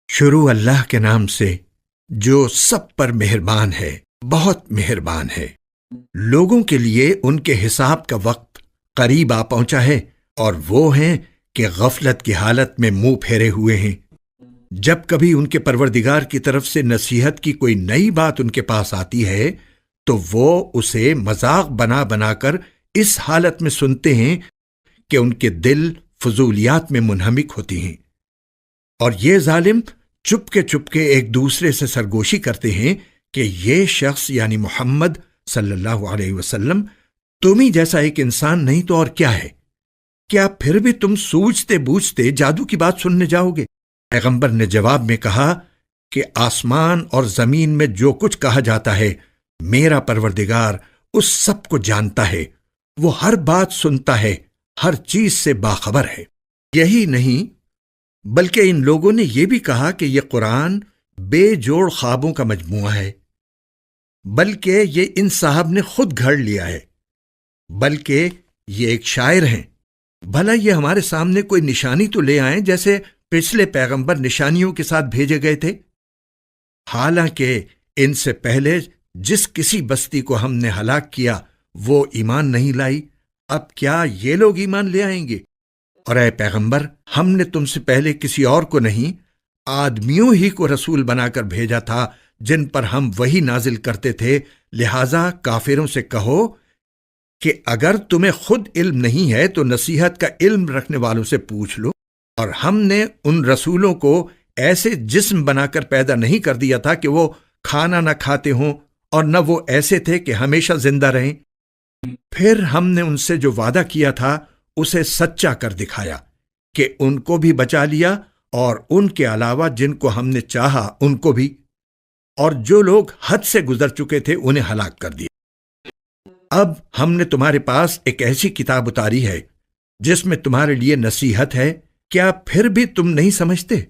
شروع اللہ کے نام سے جو سب پر مہربان ہے، بہت مہربان ہے۔ لوگوں کے لیے ان کے حساب کا وقت قریب آ پہنچا ہے، اور وہ ہیں کہ غفلت کی حالت میں منہ پھیرے ہوئے ہیں۔ جب کبھی ان کے پروردگار کی طرف سے نصیحت کی کوئی نئی بات ان کے پاس آتی ہے تو وہ اسے مذاق بنا بنا کر اس حالت میں سنتے ہیں کہ ان کے دل فضولیات میں منہمک ہوتی ہیں، اور یہ ظالم چپ کے ایک دوسرے سے سرگوشی کرتے ہیں کہ یہ شخص یعنی محمد صلی اللہ علیہ وسلم تم ہی جیسا ایک انسان نہیں تو اور کیا ہے؟ کیا پھر بھی تم سوچتے بوجھتے جادو کی بات سننے جاؤ گے؟ پیغمبر نے جواب میں کہا کہ آسمان اور زمین میں جو کچھ کہا جاتا ہے میرا پروردگار اس سب کو جانتا ہے، وہ ہر بات سنتا ہے، ہر چیز سے باخبر ہے۔ یہی نہیں بلکہ ان لوگوں نے یہ بھی کہا کہ یہ قرآن بے جوڑ خوابوں کا مجموعہ ہے، بلکہ یہ ان صاحب نے خود گھڑ لیا ہے، بلکہ یہ ایک شاعر ہیں۔ بھلا یہ ہمارے سامنے کوئی نشانی تو لے آئیں جیسے پچھلے پیغمبر نشانیوں کے ساتھ بھیجے گئے تھے، حالانکہ ان سے پہلے جس کسی بستی کو ہم نے ہلاک کیا وہ ایمان نہیں لائی، اب کیا یہ لوگ ایمان لے آئیں گے؟ اور اے پیغمبر، ہم نے تم سے پہلے کسی اور کو نہیں، آدمیوں ہی کو رسول بنا کر بھیجا تھا جن پر ہم وحی نازل کرتے تھے، لہذا کافروں سے کہو کہ اگر تمہیں خود علم نہیں ہے تو نصیحت کا علم رکھنے والوں سے پوچھ لو، اور ہم نے ان رسولوں کو ایسے جسم بنا کر پیدا نہیں کر دیا تھا کہ وہ کھانا نہ کھاتے ہوں، اور نہ وہ ایسے تھے کہ ہمیشہ زندہ رہیں۔ پھر ہم نے ان سے جو وعدہ کیا تھا اسے سچا کر دکھایا کہ ان کو بھی بچا لیا، اور ان کے علاوہ جن کو ہم نے چاہا ان کو بھی، اور جو لوگ حد سے گزر چکے تھے انہیں ہلاک کر دیا۔ اب ہم نے تمہارے پاس ایک ایسی کتاب اتاری ہے جس میں تمہارے لیے نصیحت ہے، کیا پھر بھی تم نہیں سمجھتے؟